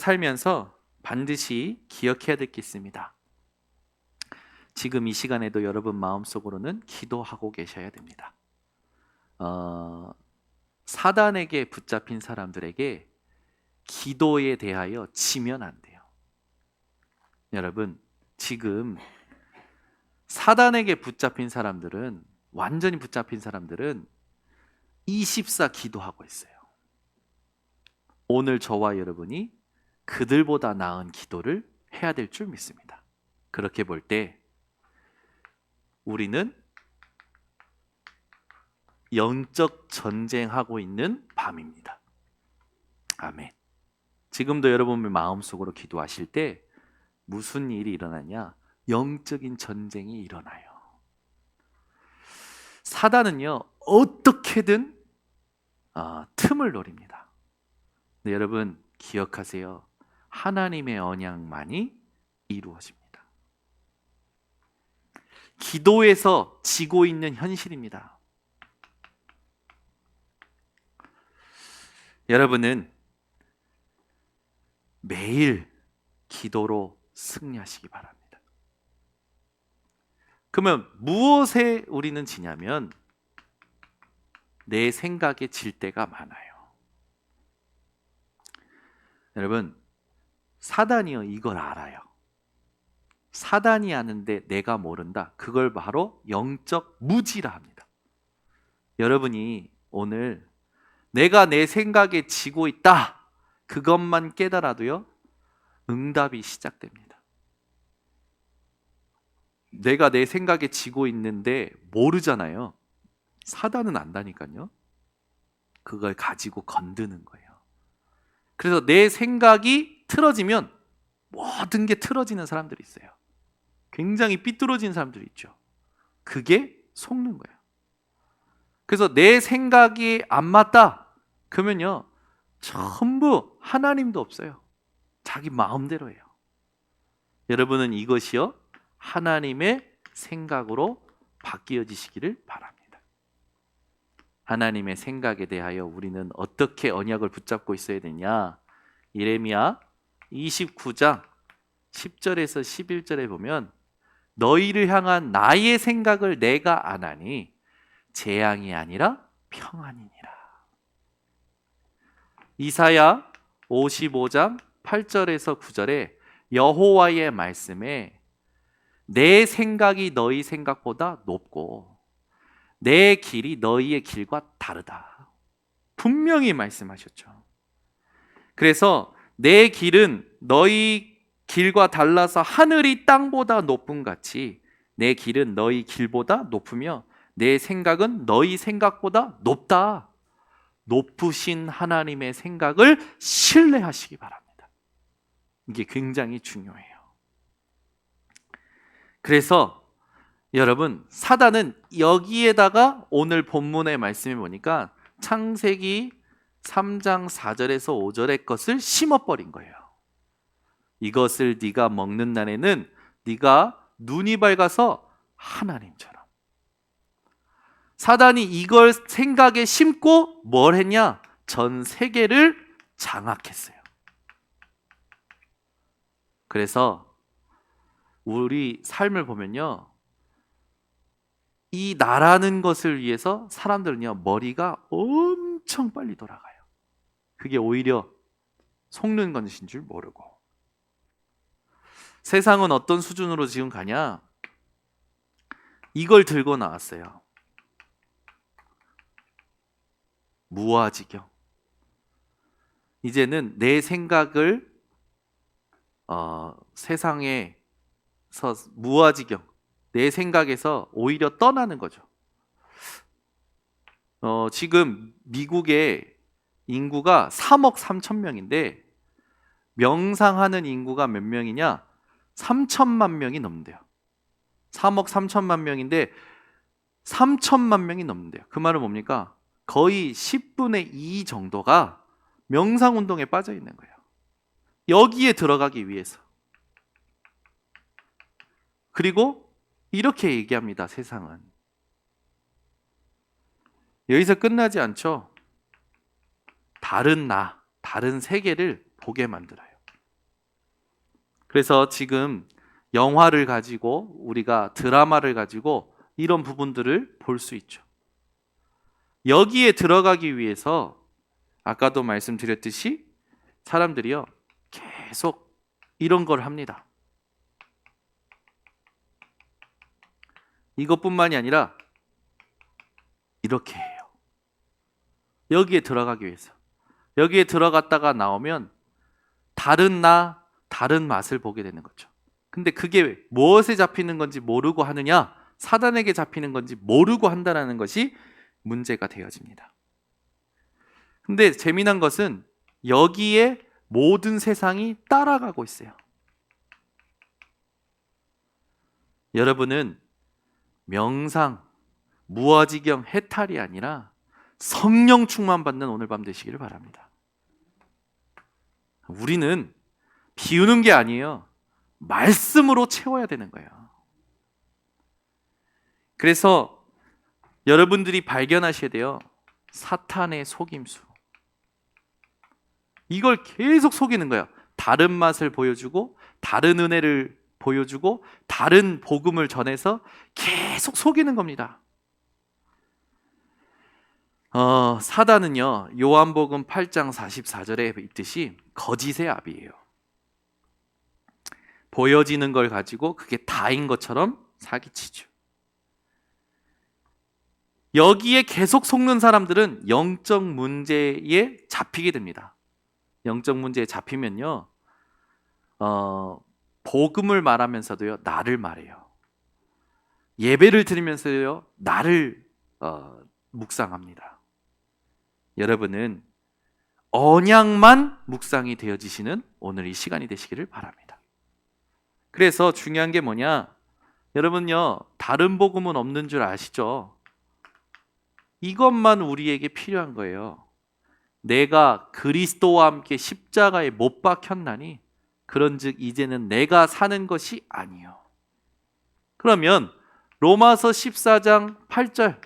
살면서 반드시 기억해야 될 게 있습니다. 지금 이 시간에도 여러분 마음속으로는 기도하고 계셔야 됩니다. 사단에게 붙잡힌 사람들에게 기도에 대하여 지면 안 돼요. 여러분, 지금 사단에게 붙잡힌 사람들은, 완전히 붙잡힌 사람들은 24 기도하고 있어요. 오늘 저와 여러분이 그들보다 나은 기도를 해야 될 줄 믿습니다. 그렇게 볼 때 우리는 영적 전쟁하고 있는 밤입니다. 아멘. 지금도 여러분의 마음속으로 기도하실 때 무슨 일이 일어나냐? 영적인 전쟁이 일어나요. 사단은요, 어떻게든 틈을 노립니다. 근데 여러분 기억하세요. 하나님의 언약만이 이루어집니다. 기도에서 지고 있는 현실입니다. 여러분은 매일 기도로 승리하시기 바랍니다. 그러면 무엇에 우리는 지냐면 내 생각에 질 때가 많아요. 여러분, 사단이요 이걸 알아요. 사단이 아는데 내가 모른다. 그걸 바로 영적 무지라 합니다. 여러분이 오늘 내가 내 생각에 지고 있다. 그것만 깨달아도요. 응답이 시작됩니다. 내가 내 생각에 지고 있는데 모르잖아요. 사단은 안다니까요. 그걸 가지고 건드는 거예요. 그래서 내 생각이 틀어지면 모든 게 틀어지는 사람들이 있어요. 굉장히 삐뚤어진 사람들이 있죠. 그게 속는 거예요. 그래서 내 생각이 안 맞다. 그러면요. 전부 하나님도 없어요. 자기 마음대로 해요. 여러분은 이것이요. 하나님의 생각으로 바뀌어지시기를 바랍니다. 하나님의 생각에 대하여 우리는 어떻게 언약을 붙잡고 있어야 되냐? 예레미야 29장 10절에서 11절에 보면 너희를 향한 나의 생각을 내가 아나니 재앙이 아니라 평안이니라. 이사야 55장 8절에서 9절에 여호와의 말씀에 내 생각이 너희 생각보다 높고 내 길이 너희의 길과 다르다. 분명히 말씀하셨죠. 그래서 내 길은 너희 길과 달라서 하늘이 땅보다 높음 같이 내 길은 너희 길보다 높으며 내 생각은 너희 생각보다 높다. 높으신 하나님의 생각을 신뢰하시기 바랍니다. 이게 굉장히 중요해요. 그래서 여러분 사단은 여기에다가 오늘 본문의 말씀을 보니까 창세기 3장 4절에서 5절의 것을 심어버린 거예요. 이것을 네가 먹는 날에는 네가 눈이 밝아서 하나님처럼. 사단이 이걸 생각에 심고 뭘 했냐? 전 세계를 장악했어요. 그래서 우리 삶을 보면요. 이 나라는 것을 위해서 사람들은요, 머리가 엄청 빨리 돌아가요. 그게 오히려 속는 것인 줄 모르고. 세상은 어떤 수준으로 지금 가냐? 이걸 들고 나왔어요. 무아지경. 이제는 내 생각을 세상에서 무아지경, 내 생각에서 오히려 떠나는 거죠. 지금 미국의 인구가 3억 3천 명인데 명상하는 인구가 몇 명이냐? 3천만 명이 넘는데요. 3억 3천만 명인데 3천만 명이 넘는데요. 그 말은 뭡니까? 거의 10분의 2 정도가 명상운동에 빠져 있는 거예요. 여기에 들어가기 위해서. 그리고 이렇게 얘기합니다. 세상은. 여기서 끝나지 않죠. 다른 세계를 보게 만들어요. 그래서 지금 영화를 가지고 우리가 드라마를 가지고 이런 부분들을 볼 수 있죠. 여기에 들어가기 위해서 아까도 말씀드렸듯이 사람들이요 계속 이런 걸 합니다. 이것뿐만이 아니라 이렇게 해요. 여기에 들어가기 위해서. 여기에 들어갔다가 나오면 다른 맛을 보게 되는 거죠. 근데 그게 무엇에 잡히는 건지 모르고 하느냐, 사단에게 잡히는 건지 모르고 한다는 것이 문제가 되어집니다. 근데 재미난 것은 여기에 모든 세상이 따라가고 있어요. 여러분은 명상, 무아지경, 해탈이 아니라 성령 충만 받는 오늘 밤 되시기를 바랍니다. 우리는 비우는 게 아니에요. 말씀으로 채워야 되는 거예요. 그래서 여러분들이 발견하셔야 돼요. 사탄의 속임수. 이걸 계속 속이는 거예요. 다른 맛을 보여주고 다른 은혜를 보여주고 다른 복음을 전해서 계속 속이는 겁니다. 사단은요, 요한복음 8장 44절에 있듯이 거짓의 아비예요. 보여지는 걸 가지고 그게 다인 것처럼 사기치죠. 여기에 계속 속는 사람들은 영적 문제에 잡히게 됩니다. 영적 문제에 잡히면요, 복음을 말하면서도요, 나를 말해요. 예배를 드리면서요, 나를 묵상합니다. 여러분은 언약만 묵상이 되어지시는 오늘 이 시간이 되시기를 바랍니다. 그래서 중요한 게 뭐냐? 여러분요, 다른 복음은 없는 줄 아시죠? 이것만 우리에게 필요한 거예요. 내가 그리스도와 함께 십자가에 못 박혔나니 그런즉 이제는 내가 사는 것이 아니요. 그러면 로마서 14장 8절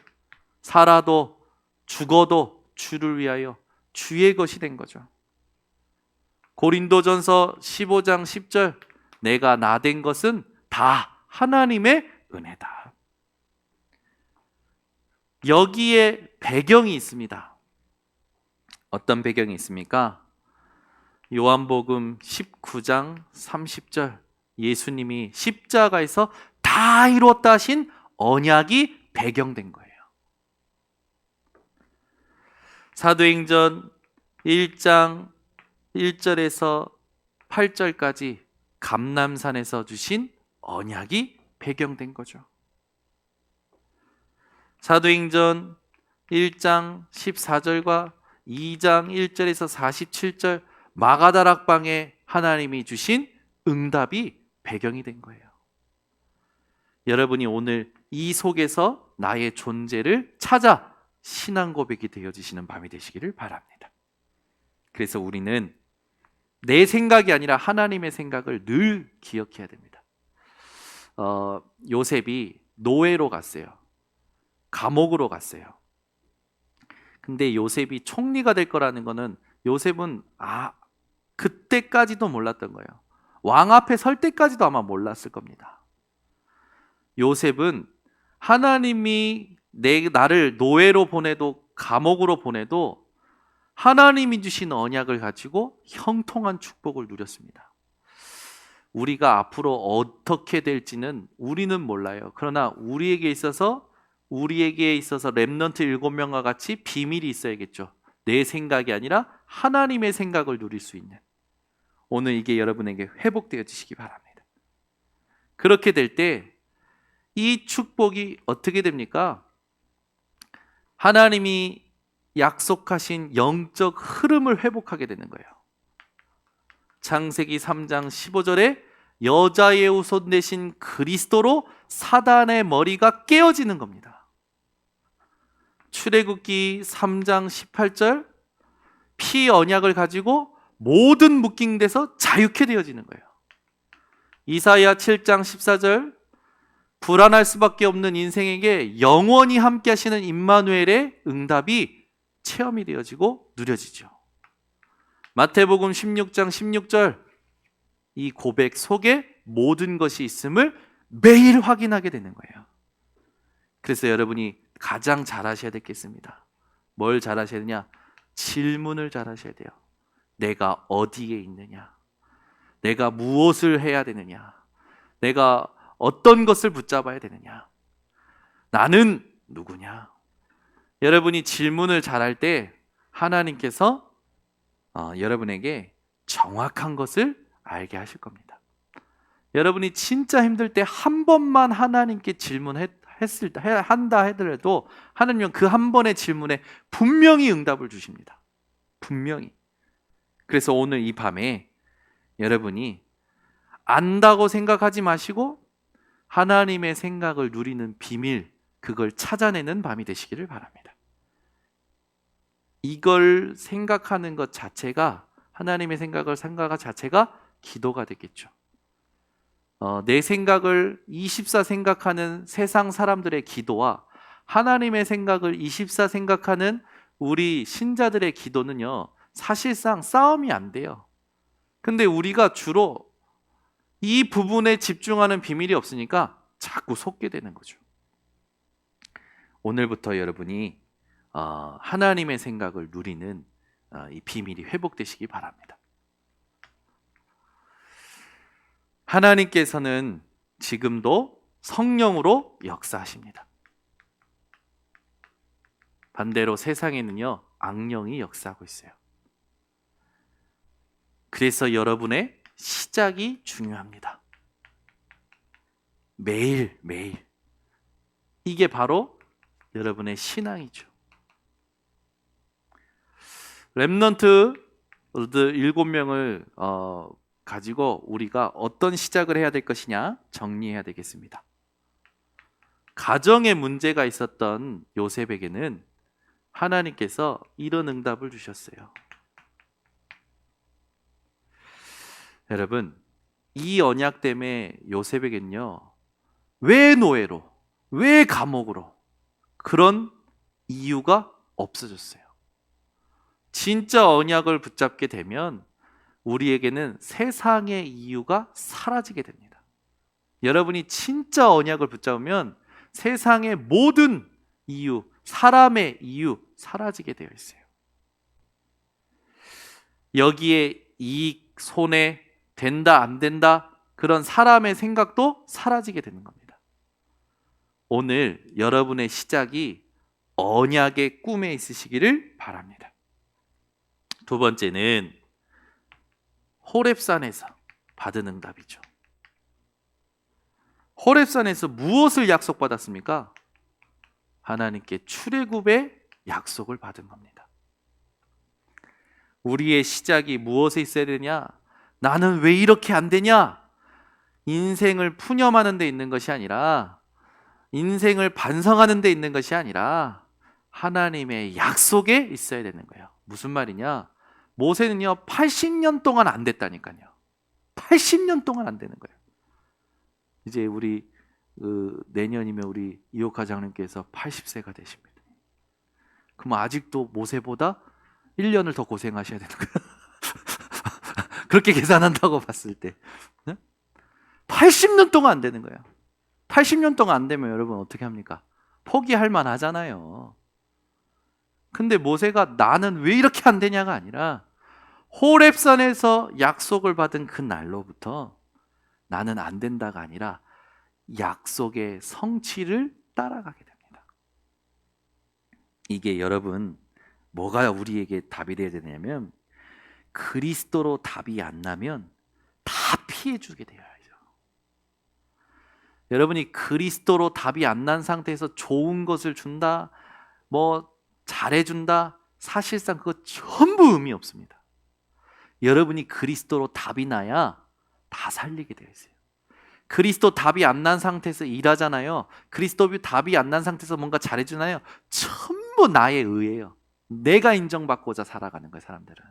살아도 죽어도 주를 위하여 주의 것이 된 거죠. 고린도전서 15장 10절 내가 나 된 것은 다 하나님의 은혜다. 여기에 배경이 있습니다. 어떤 배경이 있습니까? 요한복음 19장 30절 예수님이 십자가에서 다 이루었다 하신 언약이 배경된 거예요. 사도행전 1장 1절에서 8절까지 감람산에서 주신 언약이 배경된 거죠. 사도행전 1장 14절과 2장 1절에서 47절 마가다락방에 하나님이 주신 응답이 배경이 된 거예요. 여러분이 오늘 이 속에서 나의 존재를 찾아 신앙 고백이 되어지시는 밤이 되시기를 바랍니다. 그래서 우리는 내 생각이 아니라 하나님의 생각을 늘 기억해야 됩니다. 요셉이 노예로 갔어요. 감옥으로 갔어요. 근데 요셉이 총리가 될 거라는 거는 요셉은 그때까지도 몰랐던 거예요. 왕 앞에 설 때까지도 아마 몰랐을 겁니다. 요셉은 하나님이 나를 노예로 보내도 감옥으로 보내도 하나님이 주신 언약을 가지고 형통한 축복을 누렸습니다. 우리가 앞으로 어떻게 될지는 우리는 몰라요. 그러나 우리에게 있어서 렘넌트 7명과 같이 비밀이 있어야겠죠. 내 생각이 아니라 하나님의 생각을 누릴 수 있는 오늘 이게 여러분에게 회복되어지시기 바랍니다. 그렇게 될 때 이 축복이 어떻게 됩니까? 하나님이 약속하신 영적 흐름을 회복하게 되는 거예요. 창세기 3장 15절에 여자의 후손 되신 그리스도로 사단의 머리가 깨어지는 겁니다. 출애굽기 3장 18절 피 언약을 가지고 모든 묶임돼서 자유케 되어지는 거예요. 이사야 7장 14절 불안할 수밖에 없는 인생에게 영원히 함께 하시는 임마누엘의 응답이 체험이 되어지고 누려지죠. 마태복음 16장 16절 이 고백 속에 모든 것이 있음을 매일 확인하게 되는 거예요. 그래서 여러분이 가장 잘하셔야 되겠습니다. 뭘 잘하셔야 되냐? 질문을 잘하셔야 돼요. 내가 어디에 있느냐? 내가 무엇을 해야 되느냐? 내가 어떤 것을 붙잡아야 되느냐? 나는 누구냐? 여러분이 질문을 잘할 때 하나님께서 여러분에게 정확한 것을 알게 하실 겁니다. 여러분이 진짜 힘들 때 한 번만 하나님께 한다 하더라도 하나님은 그 한 번의 질문에 분명히 응답을 주십니다. 분명히. 그래서 오늘 이 밤에 여러분이 안다고 생각하지 마시고 하나님의 생각을 누리는 비밀, 그걸 찾아내는 밤이 되시기를 바랍니다. 이걸 생각하는 것 자체가, 하나님의 생각을 생각하는 자체가 기도가 되겠죠. 내 생각을 24 생각하는 세상 사람들의 기도와 하나님의 생각을 24 생각하는 우리 신자들의 기도는요, 사실상 싸움이 안 돼요. 근데 우리가 주로 이 부분에 집중하는 비밀이 없으니까 자꾸 속게 되는 거죠. 오늘부터 여러분이 하나님의 생각을 누리는 이 비밀이 회복되시기 바랍니다. 하나님께서는 지금도 성령으로 역사하십니다. 반대로 세상에는요, 악령이 역사하고 있어요. 그래서 여러분의 시작이 중요합니다. 매일. 이게 바로 여러분의 신앙이죠. 렘넌트 7명을 가지고 우리가 어떤 시작을 해야 될 것이냐 정리해야 되겠습니다. 가정에 문제가 있었던 요셉에게는 하나님께서 이런 응답을 주셨어요. 여러분, 이 언약 때문에 요셉에게는요, 왜 노예로, 왜 감옥으로, 그런 이유가 없어졌어요. 진짜 언약을 붙잡게 되면 우리에게는 세상의 이유가 사라지게 됩니다. 여러분이 진짜 언약을 붙잡으면 세상의 모든 이유, 사람의 이유 사라지게 되어 있어요. 여기에 이익, 손해, 된다, 안 된다, 그런 사람의 생각도 사라지게 되는 겁니다. 오늘 여러분의 시작이 언약의 꿈에 있으시기를 바랍니다. 두 번째는 호렙산에서 받은 응답이죠. 호렙산에서 무엇을 약속받았습니까? 하나님께 출애굽의 약속을 받은 겁니다. 우리의 시작이 무엇에 있어야 되냐? 나는 왜 이렇게 안 되냐? 인생을 푸념하는 데 있는 것이 아니라, 인생을 반성하는 데 있는 것이 아니라 하나님의 약속에 있어야 되는 거예요. 무슨 말이냐? 모세는요 80년 동안 안 됐다니까요. 80년 동안 안 되는 거예요. 이제 우리 내년이면 우리 이호카 장님께서 80세가 되십니다. 그럼 아직도 모세보다 1년을 더 고생하셔야 되는 거예요. 그렇게 계산한다고 봤을 때 80년 동안 안 되는 거예요. 80년 동안 안 되면 여러분 어떻게 합니까? 포기할 만하잖아요. 근데 모세가 나는 왜 이렇게 안 되냐가 아니라 호렙산에서 약속을 받은 그 날로부터 나는 안 된다가 아니라 약속의 성취를 따라가게 됩니다. 이게 여러분 뭐가 우리에게 답이 되어야 되냐면 그리스도로 답이 안 나면 다 피해주게 되어야죠. 여러분이 그리스도로 답이 안 난 상태에서 좋은 것을 준다, 뭐 잘해준다, 사실상 그거 전부 의미 없습니다. 여러분이 그리스도로 답이 나야 다 살리게 되어 있어요. 그리스도 답이 안 난 상태에서 일하잖아요. 그리스도 답이 안 난 상태에서 뭔가 잘해주나요? 전부 나의 의예요. 내가 인정받고자 살아가는 거예요. 사람들은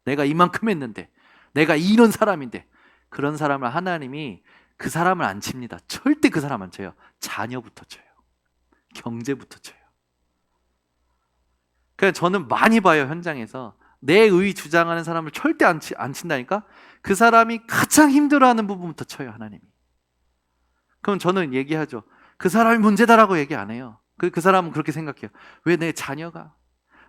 내가 이만큼 했는데, 내가 이런 사람인데, 그런 사람을 하나님이 그 사람을 안 칩니다. 절대 그 사람 안 쳐요. 자녀부터 쳐요. 경제부터 쳐요. 그래서 저는 많이 봐요. 현장에서 내 의 주장하는 사람을 절대 안 친다니까. 그 사람이 가장 힘들어하는 부분부터 쳐요, 하나님이. 그럼 저는 얘기하죠. 그 사람이 문제다라고 얘기 안 해요. 그 사람은 그렇게 생각해요. 왜 내 자녀가,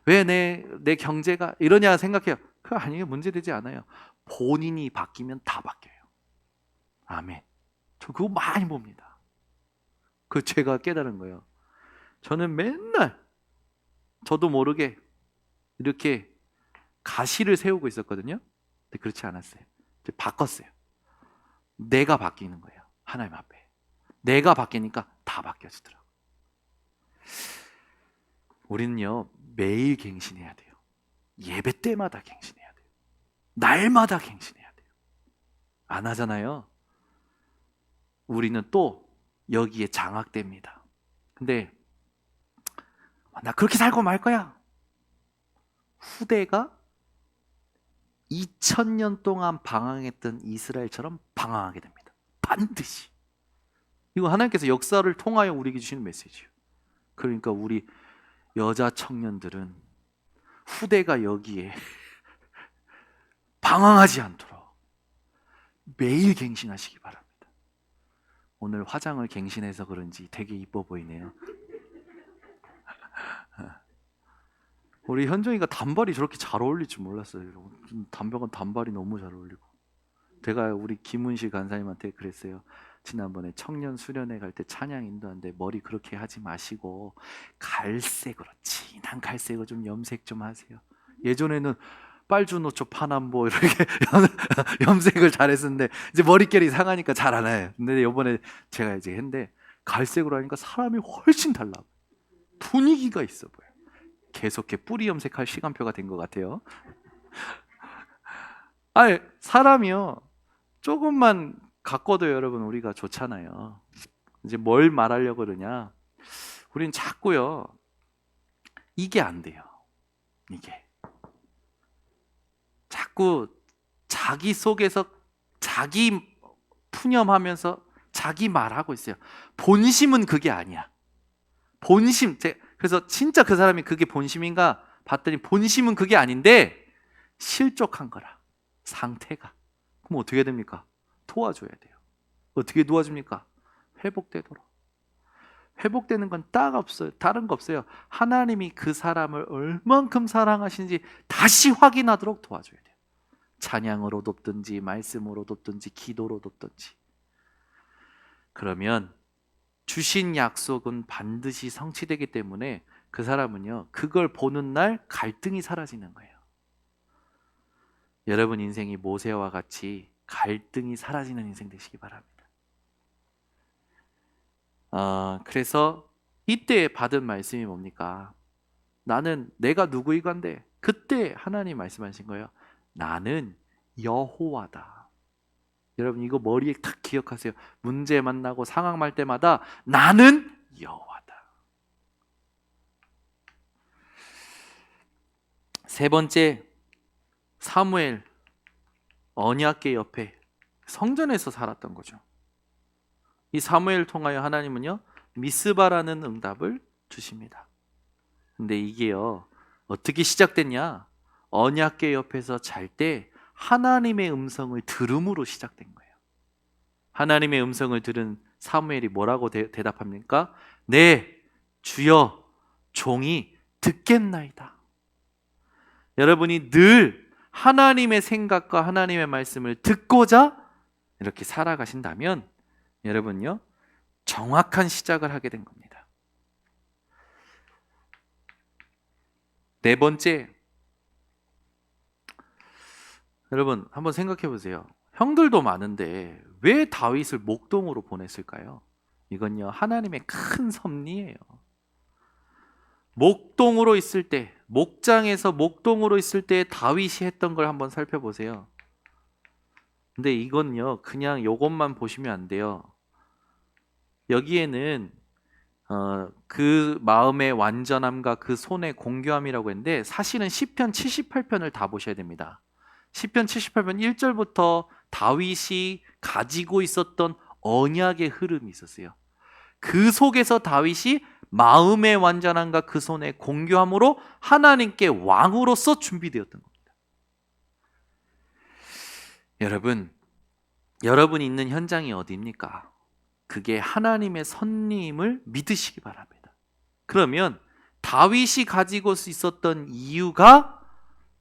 왜 내 경제가 이러냐 생각해요. 그거 아니에요. 문제되지 않아요. 본인이 바뀌면 다 바뀌어요. 아멘. 저 그거 많이 봅니다. 그 제가 깨달은 거예요. 저는 맨날 저도 모르게 이렇게 가시를 세우고 있었거든요. 근데 그렇지 않았어요. 이제 바꿨어요. 내가 바뀌는 거예요. 하나님 앞에. 내가 바뀌니까 다 바뀌어지더라고요. 우리는요, 매일 갱신해야 돼요. 예배 때마다 갱신해야 돼요. 날마다 갱신해야 돼요. 안 하잖아요. 우리는 또 여기에 장악됩니다. 근데 나 그렇게 살고 말 거야. 후대가 2000년 동안 방황했던 이스라엘처럼 방황하게 됩니다. 반드시. 이거 하나님께서 역사를 통하여 우리에게 주시는 메시지예요. 그러니까 우리 여자 청년들은 후대가 여기에 방황하지 않도록 매일 갱신하시기 바랍니다. 오늘 화장을 갱신해서 그런지 되게 이뻐 보이네요. 우리 현정이가 단발이 저렇게 잘 어울릴 줄 몰랐어요. 단발이 너무 잘 어울리고. 제가 우리 김은식 간사님한테 그랬어요. 지난번에 청년 수련회 갈 때 찬양 인도하는데 머리 그렇게 하지 마시고 갈색으로, 진한 갈색으로 좀 염색 좀 하세요. 예전에는 빨주노초 파남보 이렇게 염색을 잘했었는데 이제 머릿결이 상하니까 잘 안 해요. 근데 이번에 제가 이제 했는데 갈색으로 하니까 사람이 훨씬 달라. 분위기가 있어 보여. 계속 뿌리 염색할 시간표가 된 것 같아요. 아니, 사람이요, 조금만 가꿔도 여러분 우리가 좋잖아요. 이제 뭘 말하려고 그러냐? 우린 자꾸요, 이게 안 돼요. 이게 자꾸 자기 속에서 자기 푸념하면서 자기 말하고 있어요. 본심은 그게 아니야. 본심, 그래서 진짜 그 사람이 그게 본심인가 봤더니 본심은 그게 아닌데 실족한 거라. 상태가. 그럼 어떻게 됩니까? 도와줘야 돼요. 어떻게 도와줍니까? 회복되도록. 회복되는 건 다른 거 없어요. 하나님이 그 사람을 얼만큼 사랑하시는지 다시 확인하도록 도와줘야 돼요. 찬양으로 돕든지 말씀으로 돕든지 기도로 돕든지. 그러면 주신 약속은 반드시 성취되기 때문에 그 사람은요, 그걸 보는 날 갈등이 사라지는 거예요. 여러분 인생이 모세와 같이 갈등이 사라지는 인생 되시기 바랍니다. 그래서 이때 받은 말씀이 뭡니까? 나는 내가 누구이간데? 그때 하나님 말씀하신 거예요. 나는 여호와다. 여러분 이거 머리에 딱 기억하세요. 문제 만나고 상황 말 때마다 나는 여호와다. 세 번째, 사무엘 언약궤 옆에 성전에서 살았던 거죠. 이 사무엘을 통하여 하나님은요, 미스바라는 응답을 주십니다. 근데 이게요, 어떻게 시작됐냐? 언약궤 옆에서 잘 때 하나님의 음성을 들음으로 시작된 거예요. 하나님의 음성을 들은 사무엘이 뭐라고 대답합니까? 네, 주여, 종이 듣겠나이다. 여러분이 늘 하나님의 생각과 하나님의 말씀을 듣고자 이렇게 살아가신다면 여러분요, 정확한 시작을 하게 된 겁니다. 네 번째, 여러분 한번 생각해 보세요. 형들도 많은데 왜 다윗을 목동으로 보냈을까요? 이건요, 하나님의 큰 섭리예요. 목동으로 있을 때, 목장에서 목동으로 있을 때 다윗이 했던 걸 한번 살펴보세요. 근데 이건요, 그냥 요것만 보시면 안 돼요. 여기에는 그 마음의 완전함과 그 손의 공교함이라고 했는데 사실은 시편 78편을 다 보셔야 됩니다. 시편 78편 1절부터 다윗이 가지고 있었던 언약의 흐름이 있었어요. 그 속에서 다윗이 마음의 완전함과 그 손의 공교함으로 하나님께 왕으로서 준비되었던 겁니다. 여러분 있는 현장이 어디입니까? 그게 하나님의 선임을 믿으시기 바랍니다. 그러면 다윗이 가지고 있었던 이유가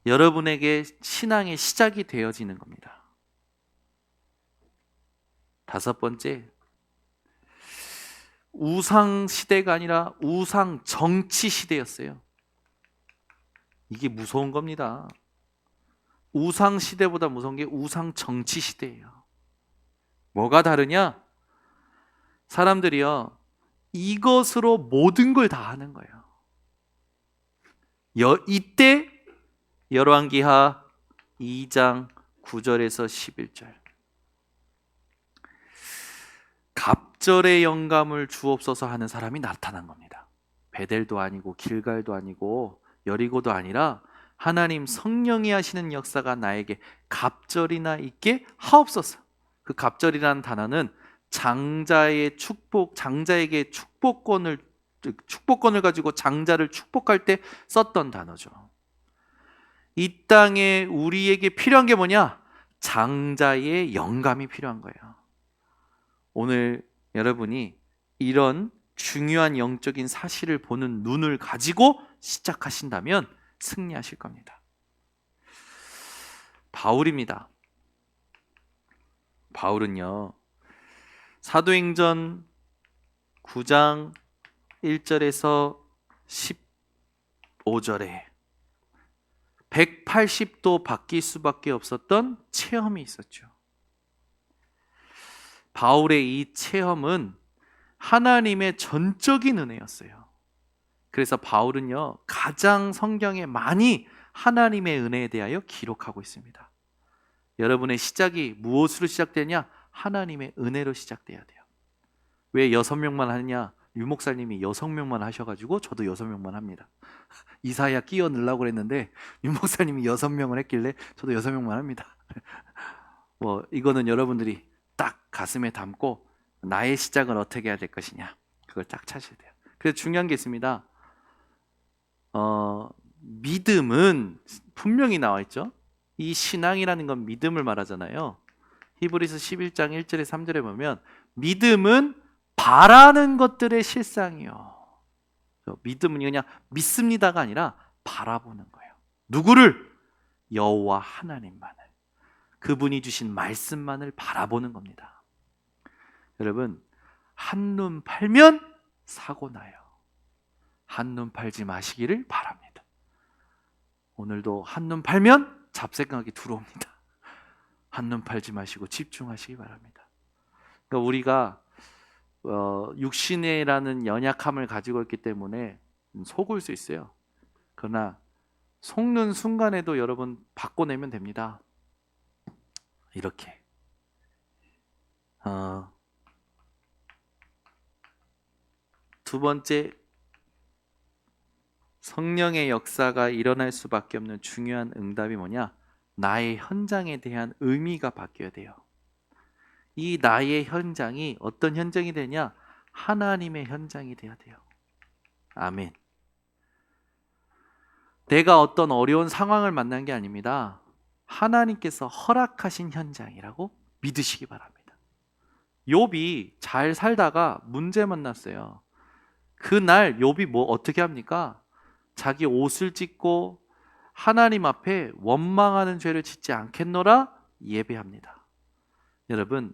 여러분에게 신앙의 시작이 되어지는 겁니다. 다섯 번째, 우상 시대가 아니라 우상 정치 시대였어요. 이게 무서운 겁니다. 우상 시대보다 무서운 게 우상 정치 시대예요. 뭐가 다르냐? 사람들이요, 이것으로 모든 걸 다 하는 거예요. 이때 열왕기하 2장 9절에서 11절, 갑절의 영감을 주옵소서 하는 사람이 나타난 겁니다. 베델도 아니고 길갈도 아니고 여리고도 아니라 하나님 성령이 하시는 역사가 나에게 갑절이나 있게 하옵소서. 그 갑절이라는 단어는 장자에게 축복권을 가지고 장자를 축복할 때 썼던 단어죠. 이 땅에 우리에게 필요한 게 뭐냐? 장자의 영감이 필요한 거예요. 오늘 여러분이 이런 중요한 영적인 사실을 보는 눈을 가지고 시작하신다면 승리하실 겁니다. 바울입니다. 바울은요, 사도행전 9장 1절에서 15절에 180도 바뀔 수밖에 없었던 체험이 있었죠. 바울의 이 체험은 하나님의 전적인 은혜였어요. 그래서 바울은요, 가장 성경에 많이 하나님의 은혜에 대하여 기록하고 있습니다. 여러분의 시작이 무엇으로 시작되냐? 하나님의 은혜로 시작돼야 돼요. 왜 6명만 하느냐? 유 목사님이 6명만 하셔가지고 저도 6명만 합니다. 이사야 끼워 넣으려고 그랬는데 유 목사님이 6명을 했길래 저도 6명만 합니다. 이거는 여러분들이 딱 가슴에 담고 나의 시작은 어떻게 해야 될 것이냐, 그걸 딱 찾으셔야 돼요. 그래서 중요한 게 있습니다. 믿음은 분명히 나와 있죠. 이 신앙이라는 건 믿음을 말하잖아요. 히브리서 11장 1절에 3절에 보면 믿음은 바라는 것들의 실상이요. 믿음은 그냥 믿습니다가 아니라 바라보는 거예요. 누구를? 여호와 하나님만을, 그분이 주신 말씀만을 바라보는 겁니다. 여러분, 한눈 팔면 사고 나요. 한눈 팔지 마시기를 바랍니다. 오늘도 한눈 팔면 잡생각이 들어옵니다. 한눈 팔지 마시고 집중하시기 바랍니다. 그러니까 우리가 육신이라는 연약함을 가지고 있기 때문에 속을 수 있어요. 그러나 속는 순간에도 여러분 바꿔내면 됩니다. 이렇게 두 번째, 성령의 역사가 일어날 수밖에 없는 중요한 응답이 뭐냐? 나의 현장에 대한 의미가 바뀌어야 돼요. 이 나의 현장이 어떤 현장이 되냐? 하나님의 현장이 돼야 돼요. 아멘. 내가 어떤 어려운 상황을 만난 게 아닙니다. 하나님께서 허락하신 현장이라고 믿으시기 바랍니다. 욥이 잘 살다가 문제 만났어요. 그날 욥이 어떻게 합니까? 자기 옷을 찢고 하나님 앞에 원망하는 죄를 짓지 않겠노라 예배합니다. 여러분,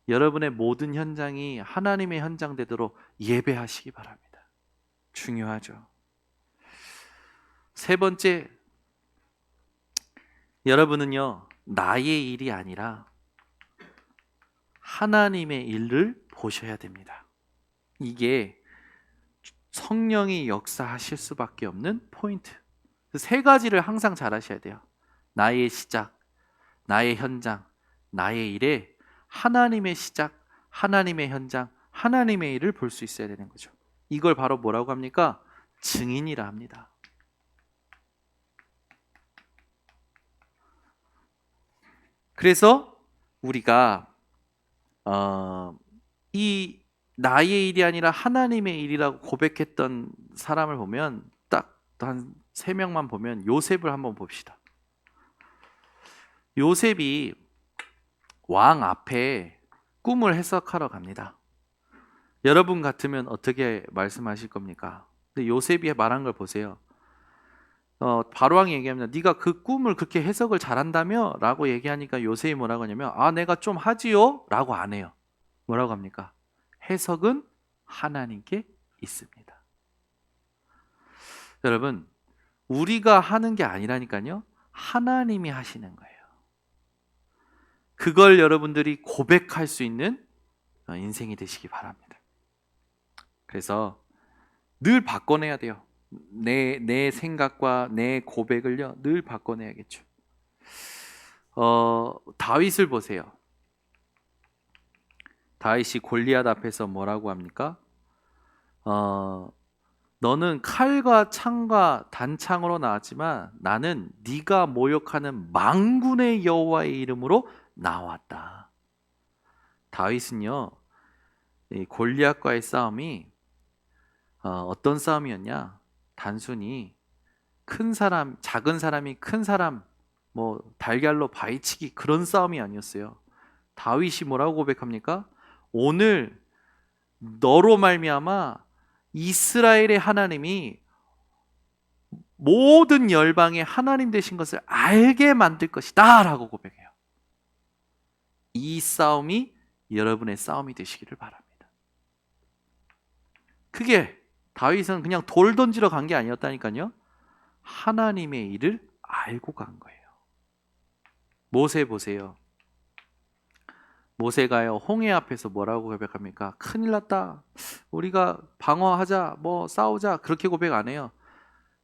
여러분의 모든 현장이 하나님의 현장 되도록 예배하시기 바랍니다. 중요하죠. 세 번째, 여러분은요, 나의 일이 아니라 하나님의 일을 보셔야 됩니다. 이게 성령이 역사하실 수밖에 없는 포인트. 세 가지를 항상 잘 하셔야 돼요. 나의 시작, 나의 현장, 나의 일에 하나님의 시작, 하나님의 현장, 하나님의 일을 볼 수 있어야 되는 거죠. 이걸 바로 뭐라고 합니까? 증인이라 합니다. 그래서 우리가 이 나의 일이 아니라 하나님의 일이라고 고백했던 사람을 보면 딱 한 3명만 보면 요셉을 한번 봅시다. 요셉이 왕 앞에 꿈을 해석하러 갑니다. 여러분 같으면 어떻게 말씀하실 겁니까? 근데 요셉이 말한 걸 보세요. 바로왕이 얘기합니다. 네가 그 꿈을 그렇게 해석을 잘한다며? 라고 얘기하니까 요셉이 뭐라고 하냐면 내가 좀 하지요? 라고 안 해요. 뭐라고 합니까? 해석은 하나님께 있습니다. 여러분, 우리가 하는 게 아니라니까요. 하나님이 하시는 거예요. 그걸 여러분들이 고백할 수 있는 인생이 되시기 바랍니다. 그래서 늘 바꿔내야 돼요. 내 생각과 내 고백을요, 늘 바꿔내야겠죠. 다윗을 보세요. 다윗이 골리앗 앞에서 뭐라고 합니까? 너는 칼과 창과 단창으로 나왔지만 나는 네가 모욕하는 만군의 여호와의 이름으로 나왔다. 다윗은요, 이 골리앗과의 싸움이 어떤 싸움이었냐? 단순히 큰 사람, 작은 사람이 큰 사람, 뭐 달걀로 바위치기 그런 싸움이 아니었어요. 다윗이 뭐라고 고백합니까? 오늘 너로 말미암아 이스라엘의 하나님이 모든 열방의 하나님 되신 것을 알게 만들 것이다 라고 고백해요. 이 싸움이 여러분의 싸움이 되시기를 바랍니다. 그게 다윗은 그냥 돌 던지러 간 게 아니었다니까요. 하나님의 일을 알고 간 거예요. 모세 보세요. 모세가요, 홍해 앞에서 뭐라고 고백합니까? 큰일 났다. 우리가 방어하자, 뭐 싸우자 그렇게 고백 안 해요.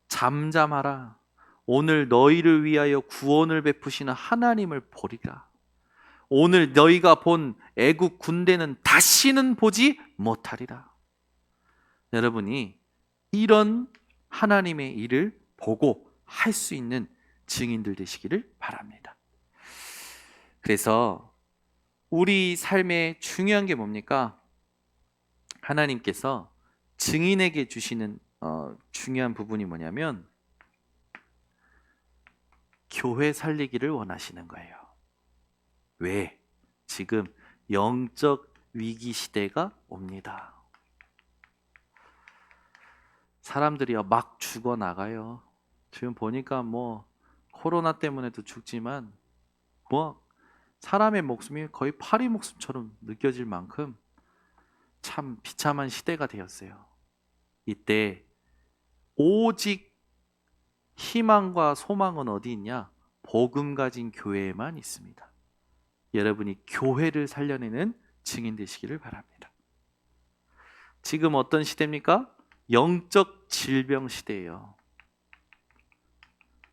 잠잠하라. 오늘 너희를 위하여 구원을 베푸시는 하나님을 보리라. 오늘 너희가 본 애국 군대는 다시는 보지 못하리라. 여러분이 이런 하나님의 일을 보고 할 수 있는 증인들 되시기를 바랍니다. 그래서 우리 삶에 중요한 게 뭡니까? 하나님께서 증인에게 주시는 중요한 부분이 뭐냐면 교회 살리기를 원하시는 거예요. 왜? 지금 영적 위기 시대가 옵니다. 사람들이 막 죽어나가요. 지금 보니까 뭐 코로나 때문에도 죽지만 뭐 사람의 목숨이 거의 파리 목숨처럼 느껴질 만큼 참 비참한 시대가 되었어요. 이때 오직 희망과 소망은 어디 있냐? 복음 가진 교회에만 있습니다. 여러분이 교회를 살려내는 증인 되시기를 바랍니다. 지금 어떤 시대입니까? 영적 질병 시대예요.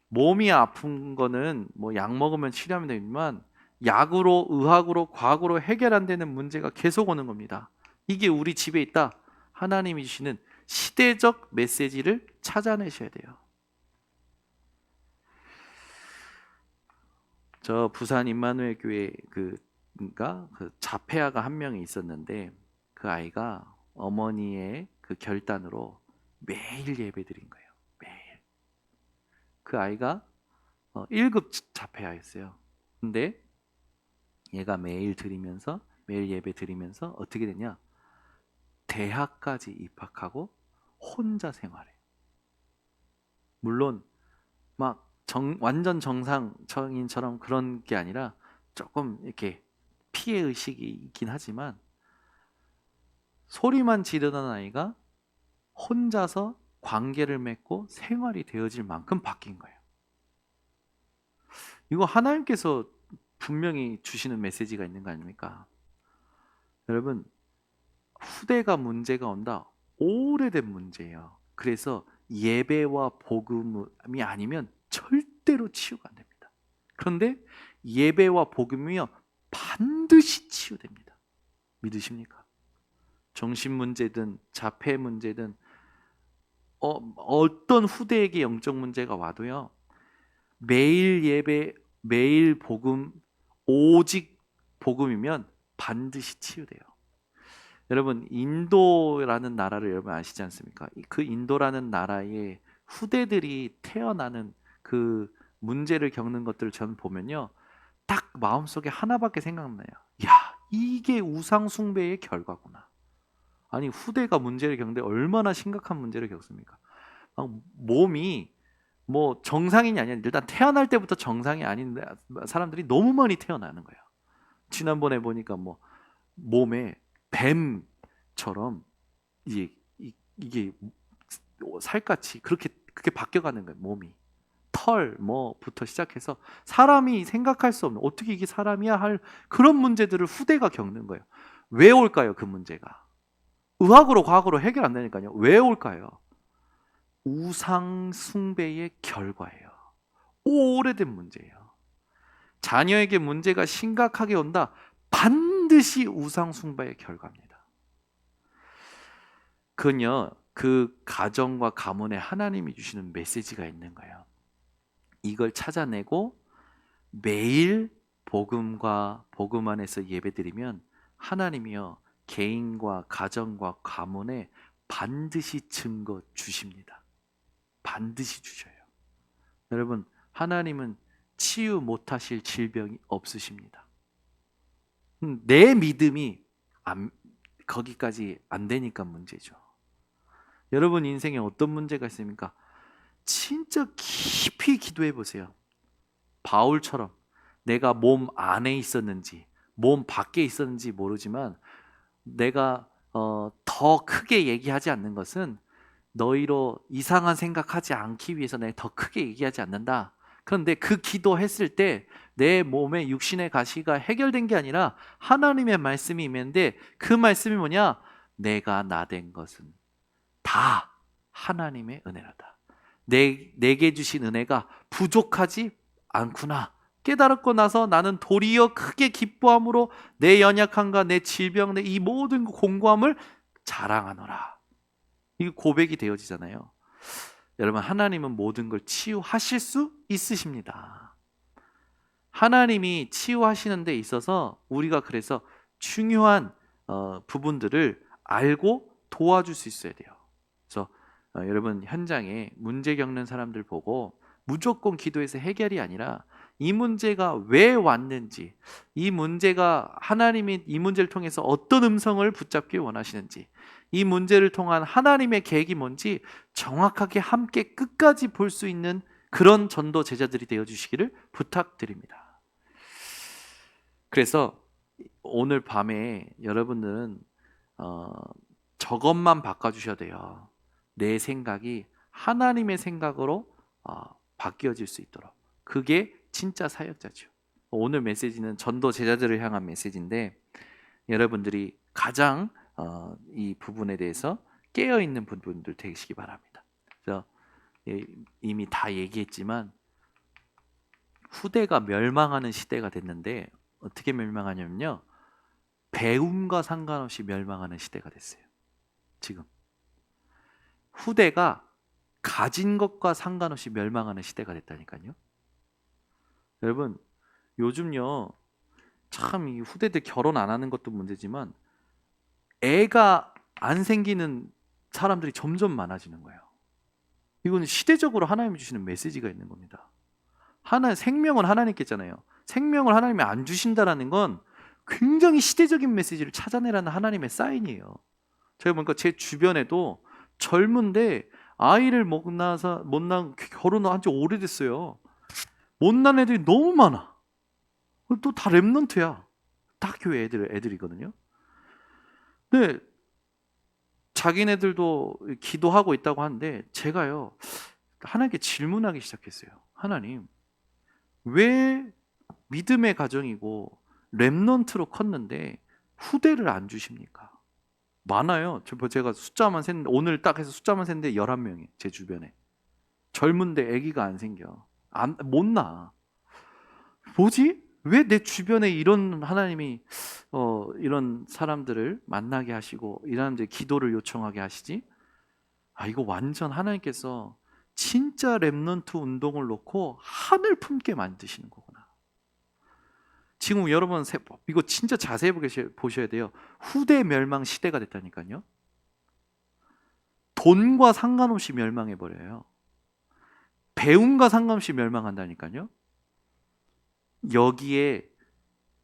몸이 아픈 거는 뭐 약 먹으면 치료하면 되지만 약으로, 의학으로, 과학으로 해결 안 되는 문제가 계속 오는 겁니다. 이게 우리 집에 있다. 하나님이 주시는 시대적 메시지를 찾아내셔야 돼요. 저 부산 임마누엘 교회 그 자폐아가 한 명이 있었는데 그 아이가 어머니의 그 결단으로 매일 예배드린 거예요. 매일. 그 아이가 1급 자폐아였어요. 근데 얘가 매일 예배 드리면서 어떻게 되냐? 대학까지 입학하고 혼자 생활해. 물론 막 완전 정상적인처럼 그런 게 아니라 조금 이렇게 피해 의식이 있긴 하지만 소리만 지르던 아이가 혼자서 관계를 맺고 생활이 되어질 만큼 바뀐 거예요. 이거 하나님께서 분명히 주시는 메시지가 있는 거 아닙니까? 여러분, 후대가 문제가 온다. 오래된 문제예요. 그래서 예배와 복음이 아니면 절대로 치유가 안 됩니다. 그런데 예배와 복음이요 반드시 치유됩니다. 믿으십니까? 정신 문제든 자폐 문제든 어떤 후대에게 영적 문제가 와도요 매일 예배, 매일 복음, 오직 복음이면 반드시 치유돼요. 여러분 인도라는 나라를 여러분 아시지 않습니까? 그 인도라는 나라의 후대들이 태어나는 그 문제를 겪는 것들을 저는 보면요 딱 마음속에 하나밖에 생각나요. 야, 이게 우상 숭배의 결과구나. 아니, 후대가 문제를 겪는데 얼마나 심각한 문제를 겪습니까? 몸이 뭐 정상인이 아니라 일단 태어날 때부터 정상이 아닌 사람들이 너무 많이 태어나는 거예요. 지난번에 보니까 뭐 몸에 뱀처럼 이게 살갗이 그렇게 바뀌어가는 거예요. 몸이 털 뭐부터 시작해서 사람이 생각할 수 없는, 어떻게 이게 사람이야 할 그런 문제들을 후대가 겪는 거예요. 왜 올까요? 그 문제가 의학으로 과학으로 해결 안 되니까요. 왜 올까요? 우상 숭배의 결과예요. 오래된 문제예요. 자녀에게 문제가 심각하게 온다, 반드시 우상 숭배의 결과입니다. 그건요, 그 가정과 가문에 하나님이 주시는 메시지가 있는 거예요. 이걸 찾아내고 매일 복음과 복음 안에서 예배드리면 하나님이요, 개인과 가정과 가문에 반드시 증거 주십니다. 반드시 주셔요. 여러분, 하나님은 치유 못하실 질병이 없으십니다. 내 믿음이 거기까지 안 되니까 문제죠. 여러분 인생에 어떤 문제가 있습니까? 진짜 깊이 기도해 보세요. 바울처럼 내가 몸 안에 있었는지 몸 밖에 있었는지 모르지만 내가 더 크게 얘기하지 않는 것은 너희로 이상한 생각하지 않기 위해서 내가 더 크게 얘기하지 않는다. 그런데 그 기도했을 때 내 몸의 육신의 가시가 해결된 게 아니라 하나님의 말씀이 임했는데, 그 말씀이 뭐냐? 내가 나된 것은 다 하나님의 은혜라다. 내게 주신 은혜가 부족하지 않구나 깨달았고 나서 나는 도리어 크게 기뻐함으로 내 연약함과 내 질병, 내 이 모든 공고함을 자랑하노라. 이 고백이 되어지잖아요. 여러분, 하나님은 모든 걸 치유하실 수 있으십니다. 하나님이 치유하시는 데 있어서 우리가 그래서 중요한 부분들을 알고 도와줄 수 있어야 돼요. 그래서 여러분, 현장에 문제 겪는 사람들 보고 무조건 기도해서 해결이 아니라 이 문제가 왜 왔는지, 이 문제가 하나님이 이 문제를 통해서 어떤 음성을 붙잡기 원하시는지, 이 문제를 통한 하나님의 계획이 뭔지 정확하게 함께 끝까지 볼 수 있는 그런 전도 제자들이 되어주시기를 부탁드립니다. 그래서 오늘 밤에 여러분들은 저것만 바꿔주셔야 돼요. 내 생각이 하나님의 생각으로 바뀌어질 수 있도록. 그게 진짜 사역자죠. 오늘 메시지는 전도 제자들을 향한 메시지인데, 여러분들이 가장 이 부분에 대해서 깨어있는 분들 되시기 바랍니다. 그래서 이미 다 얘기했지만 후대가 멸망하는 시대가 됐는데, 어떻게 멸망하냐면요, 배움과 상관없이 멸망하는 시대가 됐어요. 지금 후대가 가진 것과 상관없이 멸망하는 시대가 됐다니까요. 여러분, 요즘요, 참 이 후대들 결혼 안 하는 것도 문제지만 애가 안 생기는 사람들이 점점 많아지는 거예요. 이건 시대적으로 하나님이 주시는 메시지가 있는 겁니다. 생명은 하나님께잖아요. 생명을 하나님이 안 주신다라는 건 굉장히 시대적인 메시지를 찾아내라는 하나님의 사인이에요. 제가 보니까 제 주변에도 젊은데 아이를 못 낳은, 결혼한 지 오래됐어요. 못 낳은 애들이 너무 많아. 또 다 랩런트야. 다 교회 애들이거든요. 근데 자기네들도 기도하고 있다고 하는데 제가요, 하나님께 질문하기 시작했어요. 하나님, 왜 믿음의 가정이고 랩넌트로 컸는데 후대를 안 주십니까? 많아요. 제가 숫자만 셌는데, 오늘 딱 해서 숫자만 셌는데 11명이 제 주변에. 젊은데 아기가 안 생겨. 못 낳아. 뭐지? 왜 내 주변에 이런 하나님이 이런 사람들을 만나게 하시고 이 사람들 기도를 요청하게 하시지? 이거 완전 하나님께서 진짜 렘넌트 운동을 놓고 하늘 품게 만드시는 거구나. 지금 여러분 이거 진짜 자세히 보셔야 돼요. 후대 멸망 시대가 됐다니까요. 돈과 상관없이 멸망해 버려요. 배움과 상관없이 멸망한다니까요. 여기에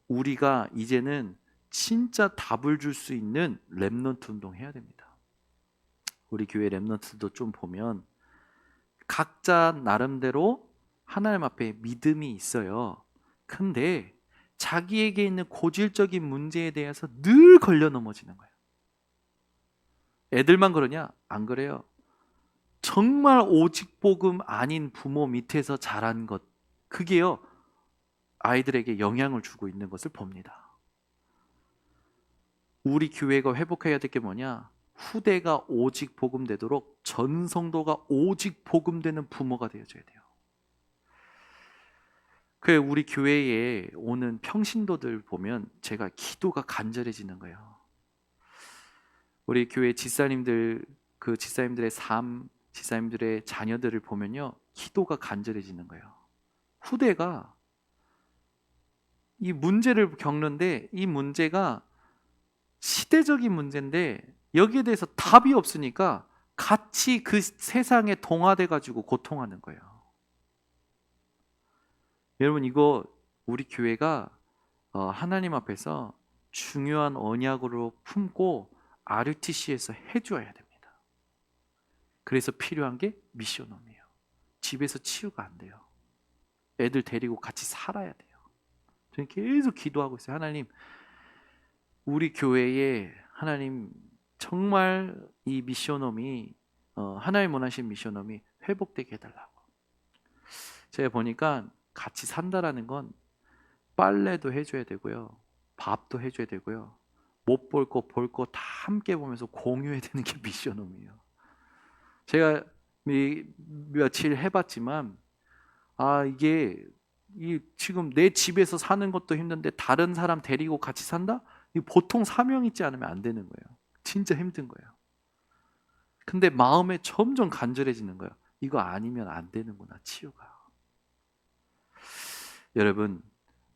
우리가 이제는 진짜 답을 줄 수 있는 렘넌트 운동 해야 됩니다. 우리 교회 렘넌트도 좀 보면 각자 나름대로 하나님 앞에 믿음이 있어요. 근데 자기에게 있는 고질적인 문제에 대해서 늘 걸려 넘어지는 거예요. 애들만 그러냐? 안 그래요. 정말 오직 복음 아닌 부모 밑에서 자란 것, 그게요 아이들에게 영향을 주고 있는 것을 봅니다. 우리 교회가 회복해야 될 게 뭐냐? 후대가 오직 복음 되도록 전 성도가 오직 복음 되는 부모가 되어줘야 돼요. 그 우리 교회에 오는 평신도들 보면 제가 기도가 간절해지는 거예요. 우리 교회 지사님들, 그 지사님들의 삶, 지사님들의 자녀들을 보면요 기도가 간절해지는 거예요. 후대가 이 문제를 겪는데, 이 문제가 시대적인 문제인데 여기에 대해서 답이 없으니까 같이 그 세상에 동화돼 가지고 고통하는 거예요. 여러분, 이거 우리 교회가 하나님 앞에서 중요한 언약으로 품고 RUTC에서 해줘야 됩니다. 그래서 필요한 게 미션홈이에요. 집에서 치유가 안 돼요. 애들 데리고 같이 살아야 돼요. 저는 계속 기도하고 있어요. 하나님, 우리 교회에 하나님 정말 이 미션홈이 하나님 원하신 미션홈이 회복되게 해달라고. 제가 보니까 같이 산다라는 건 빨래도 해줘야 되고요, 밥도 해줘야 되고요, 못 볼 거 볼 거 다 함께 보면서 공유해야 되는 게 미션홈이에요. 제가 며칠 해봤지만 이게 지금 내 집에서 사는 것도 힘든데 다른 사람 데리고 같이 산다? 이 보통 사명 있지 않으면 안 되는 거예요. 진짜 힘든 거예요. 근데 마음에 점점 간절해지는 거예요. 이거 아니면 안 되는구나, 치유가. 여러분,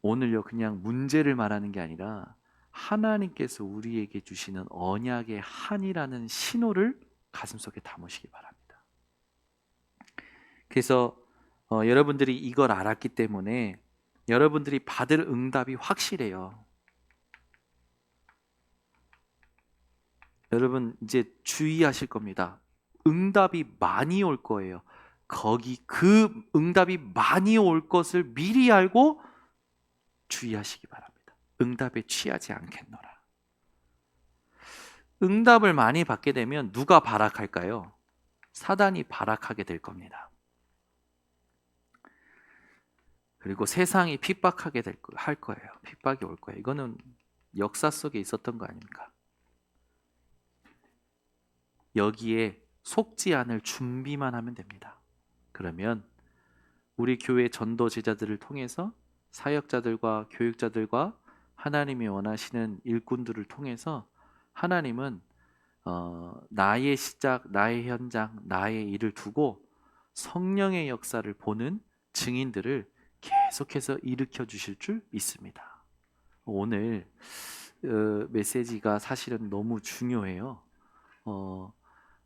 오늘요 그냥 문제를 말하는 게 아니라 하나님께서 우리에게 주시는 언약의 한이라는 신호를 가슴속에 담으시기 바랍니다. 그래서 여러분들이 이걸 알았기 때문에 여러분들이 받을 응답이 확실해요. 여러분 이제 주의하실 겁니다. 응답이 많이 올 거예요. 그 응답이 많이 올 것을 미리 알고 주의하시기 바랍니다. 응답에 취하지 않겠노라. 응답을 많이 받게 되면 누가 발악할까요? 사단이 발악하게 될 겁니다. 그리고 세상이 핍박하게 할 거예요. 핍박이 올 거예요. 이거는 역사 속에 있었던 거 아닙니까? 여기에 속지 않을 준비만 하면 됩니다. 그러면 우리 교회 전도 제자들을 통해서 사역자들과 교육자들과 하나님이 원하시는 일꾼들을 통해서 하나님은 나의 시작, 나의 현장, 나의 일을 두고 성령의 역사를 보는 증인들을 계속해서 일으켜 주실 줄 믿습니다. 오늘 메시지가 사실은 너무 중요해요.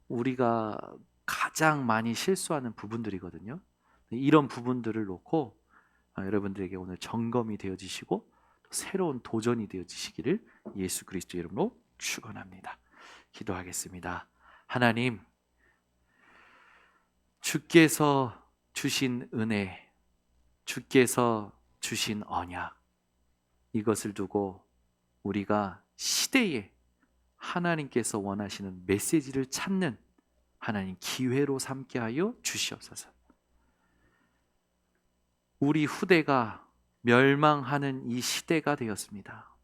우리가 가장 많이 실수하는 부분들이거든요. 이런 부분들을 놓고 여러분들에게 오늘 점검이 되어지시고 새로운 도전이 되어지시기를 예수 그리스도 이름으로 축원합니다. 기도하겠습니다. 하나님, 주께서 주신 은혜, 주께서 주신 언약, 이것을 두고 우리가 시대에 하나님께서 원하시는 메시지를 찾는 하나님 기회로 삼게 하여 주시옵소서. 우리 후대가 멸망하는 이 시대가 되었습니다.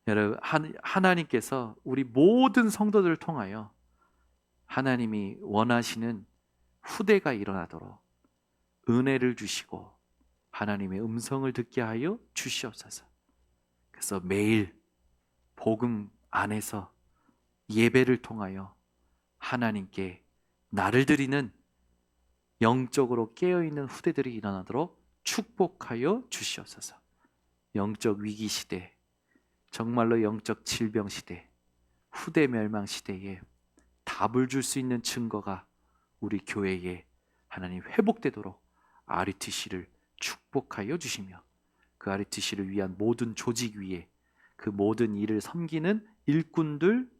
여러분, 하나님께서 우리 모든 성도들을 통하여 하나님이 원하시는 후대가 일어나도록 은혜를 주시고 하나님의 음성을 듣게 하여 주시옵소서. 그래서 매일 복음 안에서 예배를 통하여 하나님께 나를 드리는 영적으로 깨어있는 후대들이 일어나도록 축복하여 주시옵소서. 영적 위기 시대, 정말로 영적 질병 시대, 후대 멸망 시대에 답을 줄 수 있는 증거가 우리 교회에 하나님 회복되도록 RUTC를 축복하여 주시며 그 RUTC를 위한 모든 조직 위에 그 모든 일을 섬기는 일꾼들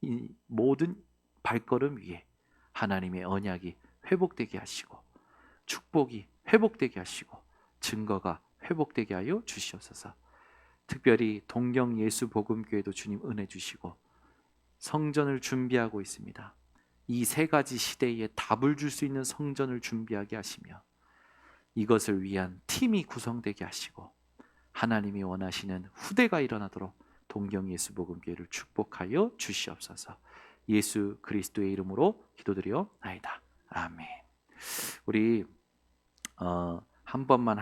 이 모든 발걸음 위에 하나님의 언약이 회복되게 하시고 축복이 회복되게 하시고 증거가 회복되게 하여 주시옵소서. 특별히 동경 예수복음교회도 주님 은혜 주시고 성전을 준비하고 있습니다. 이 세 가지 시대에 답을 줄 수 있는 성전을 준비하게 하시며 이것을 위한 팀이 구성되게 하시고 하나님이 원하시는 후대가 일어나도록 동경 예수복음교회를 축복하여 주시옵소서. 예수 그리스도의 이름으로 기도드리옵나이다. 아멘. 우리 한 번만